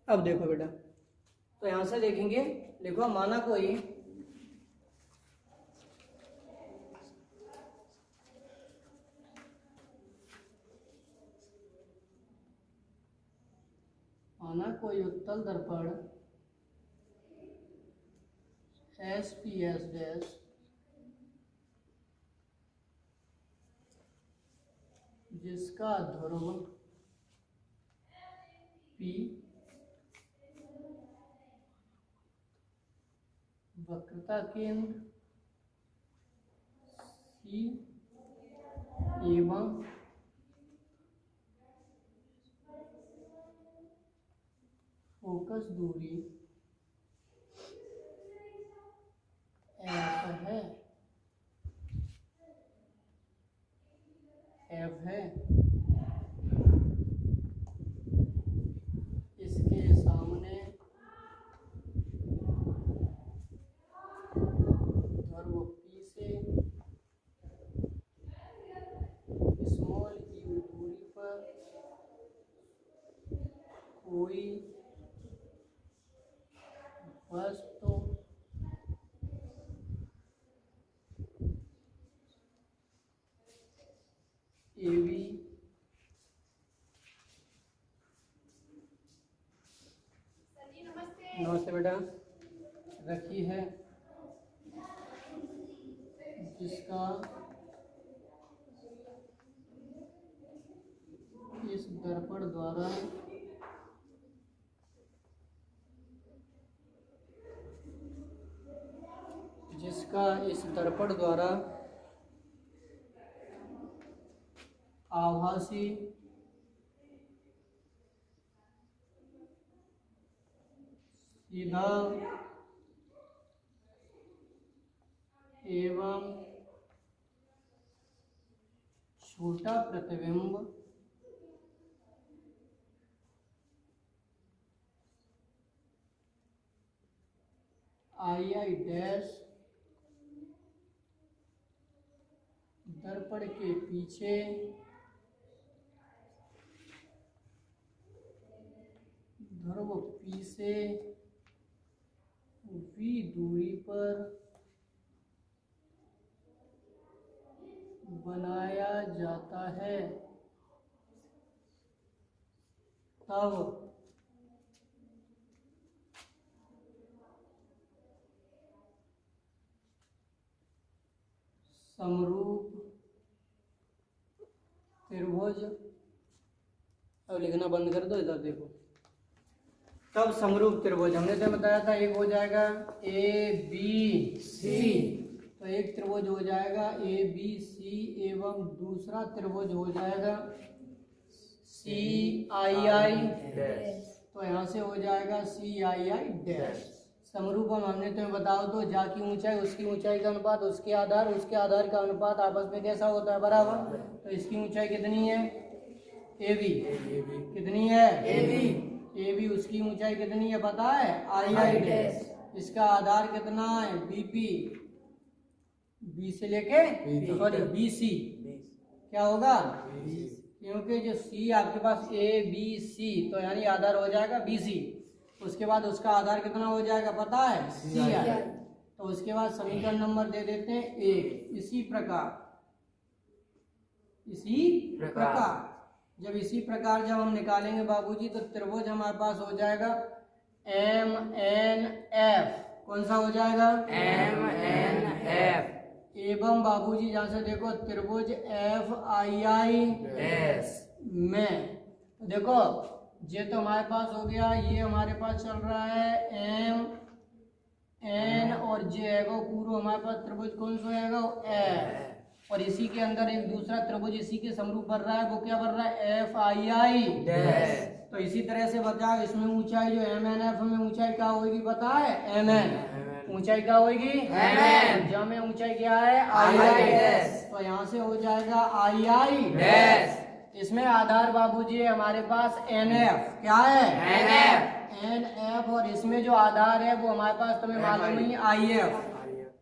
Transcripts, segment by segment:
अब देखो बेटा, तो यहाँ से देखेंगे, लिखो माना कोई उत्तल दर्पण SPS डैश जिसका ध्रुव P वक्रता केंद्र C एवं फोकस दूरी F है, इसके सामने ध्रुव P से स्मॉल e दूरी पर कोई वस्तु AB नमस्ते बेटा रखी है, जिसका इस दर्पण द्वारा आभासी सीधा एवं छोटा प्रतिबिंब II डैश दर्पण के पीछे ध्रुव P से V दूरी पर बनाया जाता है, तब समरूप त्रिभुज, अब लिखना बंद कर दो, इधर देखो, तब समरूप त्रिभुज हमने तो बताया था एक हो जाएगा ABC, तो एक त्रिभुज हो जाएगा ABC एवं दूसरा त्रिभुज हो जाएगा CII, तो यहाँ से हो जाएगा CII डैश। समरूप हमने तुम्हें बताओ तो जा की ऊंचाई उसकी ऊंचाई का अनुपात उसके आधार का अनुपात आपस में कैसा होता है, बराबर। तो इसकी ऊंचाई कितनी है AB, कितनी है AB, उसकी ऊंचाई कितनी है पता है II डैश, इसका आधार कितना है BP, B से लेके सॉरी BC क्या होगा, क्योंकि जो C आपके पास ABC, तो यानी आधार हो जाएगा BC, उसके बाद उसका आधार कितना हो जाएगा पता है CI, तो उसके बाद समीकरण नंबर दे देते हैं 1। इसी प्रकार जब इसी प्रकार जब हम निकालेंगे बाबूजी, तो त्रिभुज हमारे पास हो जाएगा MNF, कौन सा हो जाएगा MNF, एवं बाबूजी जहाँ से देखो त्रिभुज FII में, देखो ये तो हमारे पास हो गया, ये हमारे पास चल रहा है MN और J है पूर्व हमारे पास त्रिभुज कौन सा है F, और इसी के अंदर एक दूसरा त्रिभुज इसी के समरूप बन रहा है, वो क्या बन रहा है FII डैश। तो इसी तरह से बताओ इसमें ऊंचाई जो MNF में ऊंचाई क्या होगी पता है MN, ऊंचाई क्या होगी MN, जहाँ में ऊंचाई क्या है II डैश, तो यहाँ से हो जाएगा II डैश। इसमें आधार बाबूजी है हमारे पास NF, क्या है NF, और इसमें जो आधार है वो हमारे पास तुम्हें मालूम ही IF,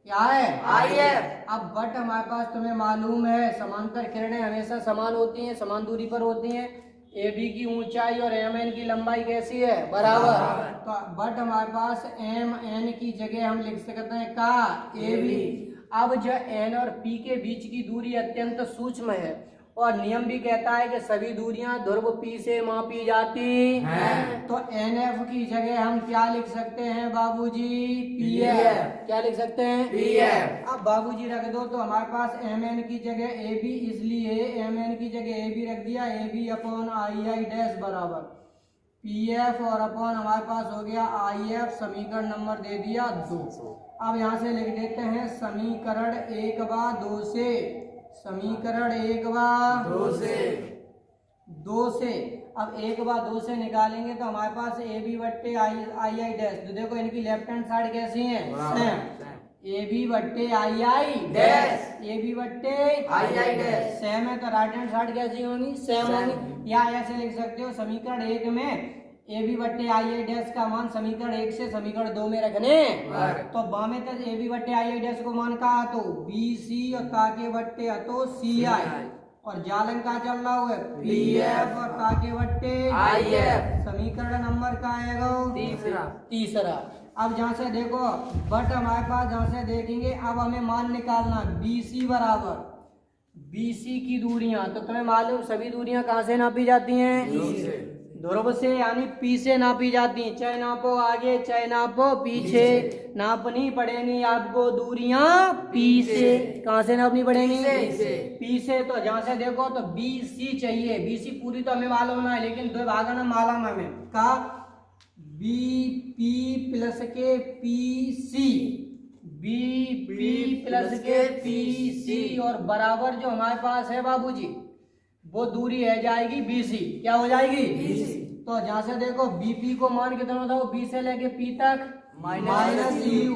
क्या है IF। अब बट हमारे पास तुम्हें मालूम है समांतर किरणें हमेशा समान होती हैं, समान दूरी पर होती हैं, ए बी की ऊंचाई और एम एन की लंबाई कैसी है, बराबर। तो बट हमारे पास एम एन की जगह हम लिख सकते हैं का ए बी। अब जो एन और पी के बीच की दूरी अत्यंत सूक्ष्म है और नियम भी कहता है कि सभी दूरियां ध्रुव पी से मापी जाती हैं। तो एन एफ की जगह हम क्या लिख सकते हैं बाबूजी, पी एफ। क्या लिख सकते हैं, पी एफ। अब बाबूजी रख दो तो हमारे पास एम एन की जगह ए बी, इसलिए एम एन की जगह ए बी रख दिया, A B upon I I dash बराबर पी एफ और अपॉन हमारे पास हो गया आई एफ। समीकरण नंबर दे दिया 2। अब यहाँ से लिख देते हैं समीकरण 1/2 से, समीकरण 1/2 से। अब 1/2 से निकालेंगे तो हमारे पास ए बी बट्टे आई आई डैश। तो देखो इनकी लेफ्ट हैंड साइड कैसी है, सेम। ए बी बट्टे आई आई डैश, ए बी बट्टे आई आई डैश सेम है, तो राइट हैंड साइड कैसी होगी, सेम होगी। या ऐसे लिख सकते हो समीकरण 1 में ए बी बट्टे आई आई डैश का मान समीकरण 1 से समीकरण 2 में रखने, तो बामे तक ए बी बट्टे आई आई डैश को मान का तो बी सी और ताके बट्टे तो सी आई, और जालन का चल रहा हुआ है पी एफ और ताके बट्टे आई एफ। समीकरण नंबर का आएगा तीसरा। अब जहाँ से देखो बट हमारे पास जहाँ से देखेंगे, अब हमें मान निकालना बी सी बराबर बी सी की दूरियां। तो तुम्हें मालूम सभी दूरियां कहाँ से नापी जाती हैं, ध्रुव से, यानी पी से नापी जाती हैं। चाहे नापो आगे चाहे नापो पीछे, नापनी पड़ेगी आपको दूरियां पी से। कहाँ से नापनी पड़ेगी, पी से। तो जहाँ से देखो तो बी सी चाहिए, बी सी पूरी तो हमें मालूम ना है लेकिन दो भागा ना मालूम हमें का B P plus K P C, B P plus K P C, और बराबर जो हमारे पास है बाबूजी वो दूरी है जाएगी बी सी। क्या हो जाएगी, बी सी। तो जहाँ से देखो बीपी को मान कितना था, बी से लेके पी तक माइनस यू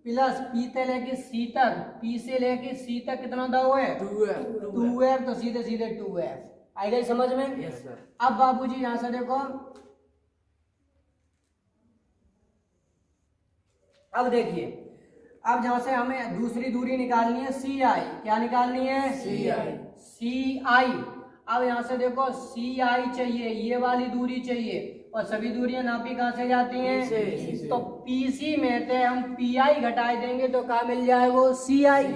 प्लस पी से लेके सी तक, पी से लेके सी तक कितना था वो है 2f। तो सीधे सीधे 2f आई गई समझ में। yes, sir। अब बाबूजी यहाँ से देखो, अब देखिए, अब जहाँ से हमें दूसरी दूरी निकालनी है सी आई। क्या निकालनी है, सी आई, सी आई। अब यहाँ से देखो सी आई चाहिए, ये वाली दूरी चाहिए, और सभी दूरियां नापी कहाँ से जाती हैं, तो पीसी में से हम पी आई घटा देंगे तो क्या मिल जाएगा, सी आई।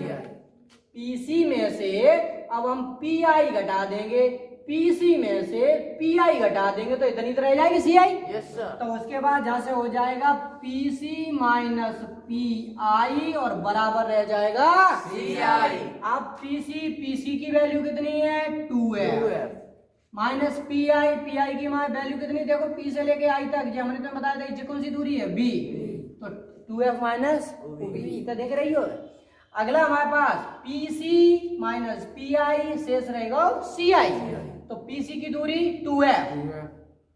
पीसी में से अब हम पी आई घटा देंगे, पीसी में से पी आई घटा देंगे तो इतनी तरह जाएगी सी आई। Yes sir. तो उसके बाद जहाँ से हो जाएगा पीसी माइनस पी आई और बराबर रह जाएगा सी आई। अब पीसी की वैल्यू कितनी है 2f माइनस पी आई की वैल्यू कितनी, देखो पी से लेके आई तक जो हमने तो बताया था कौन सी दूरी है बी, तो 2f माइनस बी तो देख रही हो। अगला हमारे पास पीसी माइनस पी आई शेष रहेगा सी आई। तो पीसी की दूरी 2f,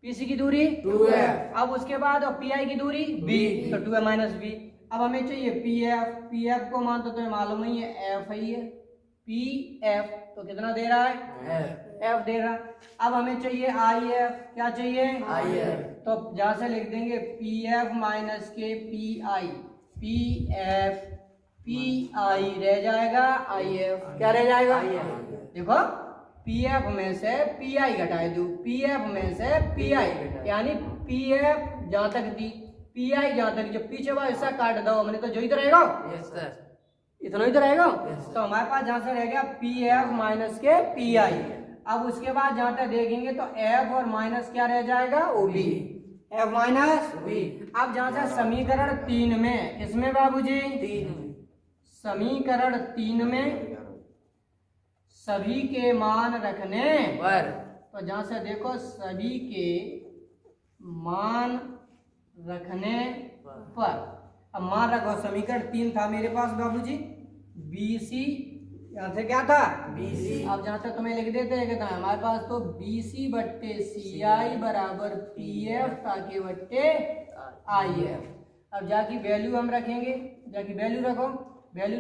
पीसी की दूरी 2f। अब उसके बाद पी आई की दूरी b, तो 2f माइनस b। अब हमें चाहिए पीएफ को मान तो तुम्हें मालूम ही है एफ ही है, पीएफ तो कितना दे रहा है एफ दे रहा। अब हमें चाहिए आई एफ, क्या चाहिए आई एफ, तो जहां से लिख देंगे पीएफ माइनस के P I, PF P I रह जाएगा आई एफ। क्या रह जाएगा, देखो पीएफ में से पी आई घटा दो, पीएफ में से पी आई, यानी पीएफ जहां तक दी पी आई जहां तक, जो पीछे वाला हिस्सा काट दो हमने तो जो ही तो रहेगा। यस सर, इतना ही तो रहेगा। तो हमारे पास जहां से रह गया पीएफ माइनस के पी आई। अब उसके बाद जहां तक देखेंगे तो एफ और माइनस क्या रह जाएगा O B, F minus B. अब जहां से समीकरण 3 में, किसमें बाबूजी समीकरण 3 में सभी के मान रखने पर, तो जहां से देखो सभी के मान रखने पर, अब मान रखो समीकरण 3 था मेरे पास बाबूजी BC, यहाँ से क्या था BC। अब जहां तक तुम्हें लिख देते हैं हमारे पास तो BC बट्टे CI बराबर PF ताकि बट्टे IF। अब जाकी वैल्यू हम रखेंगे, जाकी वैल्यू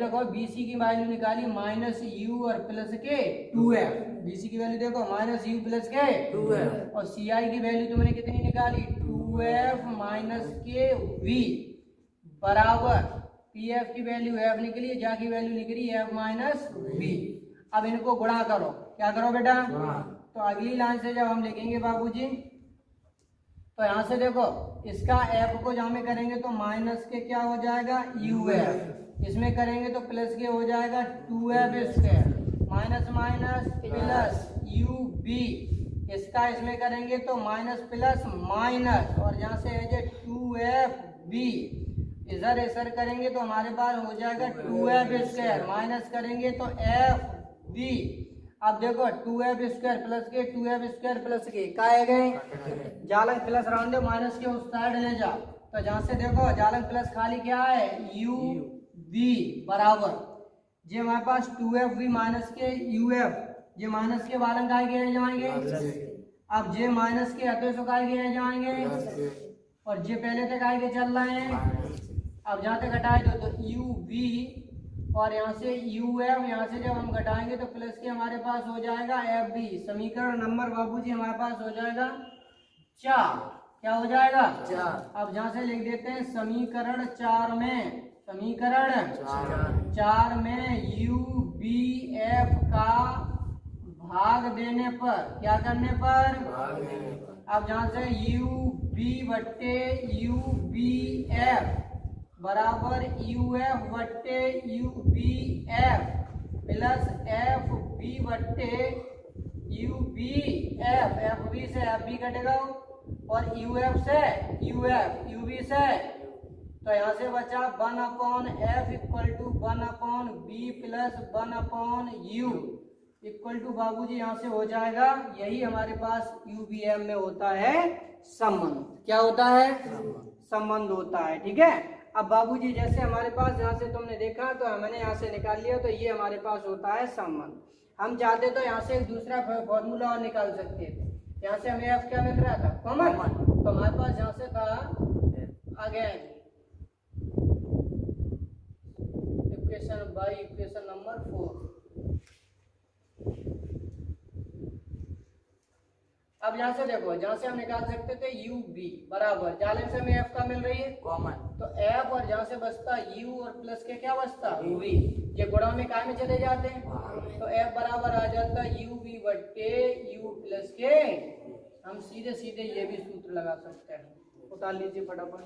रखो BC की वैल्यू निकाली माइनस यू और प्लस के 2F। BC की वैल्यू देखो माइनस यू प्लस के 2F, और CI की वैल्यू तुमने कितनी निकाली 2F माइनस के V बराबर PF की वैल्यू F निकली, जाकी वैल्यू निकली F माइनस V। अब इनको गुणा करो, क्या करो बेटा, तो तो अगली लाइन से जब हम लिखेंगे बाबूजी, तो यहाँ से देखो इसका एफ को जहाँ में करेंगे तो माइनस के क्या हो जाएगा यू एफ, इसमें करेंगे तो प्लस के हो जाएगा 2f², minus minus plus U B, इसका इसमें करेंगे तो माइनस प्लस माइनस, और यहाँ से है जो 2f_b, इधर ऐसर करेंगे तो हमारे पास हो जाएगा 2f², माइनस करेंगे तो f_b। अब देखो 2f² प्लस के 2f² प्लस के का है गए जालंग प्लस राउंड माइनस के उस साइड ले जा, तो जहाँ से देखो जालंग प्लस खाली क्या है यू बी बराबर जे हमारे पास 2f_b माइनस के uf, जे माइनस के वालंग का गए जाएंगे, अब जे माइनस के हते सो का गए जाएंगे, और जे पहले तक आगे चल रहे हैं, अब जहाँ तक घटाए दो तो यू बी और यहाँ से यू एफ, यहाँ से जब हम घटाएंगे तो प्लस के हमारे पास हो जाएगा एफ बी। समीकरण नंबर बाबूजी हमारे पास हो जाएगा 4, क्या हो जाएगा 4। अब जहाँ से लिख देते हैं समीकरण 4 में, समीकरण 4 में यू बी एफ का भाग देने पर, क्या करने पर, अब जहाँ से यू बी बट्टे यू बी एफ बराबर यू एफ बट्टे U B F plus F B बट्टे U B F, F B से एफ बी कटेगा और यू एफ से यू एफ, यू बी से, तो यहाँ से बचा 1/f equal to 1/b plus 1/u equal to बाबूजी यहाँ से हो जाएगा, यही हमारे पास यूबीएम में होता है संबंध। क्या होता है संबंध होता है, ठीक है। अब बाबूजी जैसे हमारे पास यहाँ से तुमने देखा तो मैंने यहाँ से निकाल लिया, तो ये हमारे पास होता है संबंध। हम चाहते तो यहाँ से एक दूसरा फॉर्मूला और निकाल सकते थे, यहाँ से हमें एफ क्या मिल रहा था कॉमन, तो हमारे पास यहाँ से था आगे इक्वेशन बाई इक्वेशन नंबर 4। अब यहाँ से देखो जहाँ से हम निकाल सकते थे यू बी बराबर जालन से हमें एफ का मिल रही है कॉमन, तो एफ और जहाँ से बचता यू और प्लस के क्या बचता यू बी, ये गुणा में काय में चले जाते हैं, तो एफ बराबर आ जाता यू बी बट्टे यू प्लस के। हम सीधे सीधे ये भी सूत्र लगा सकते हैं, उतार लीजिए फटाफट।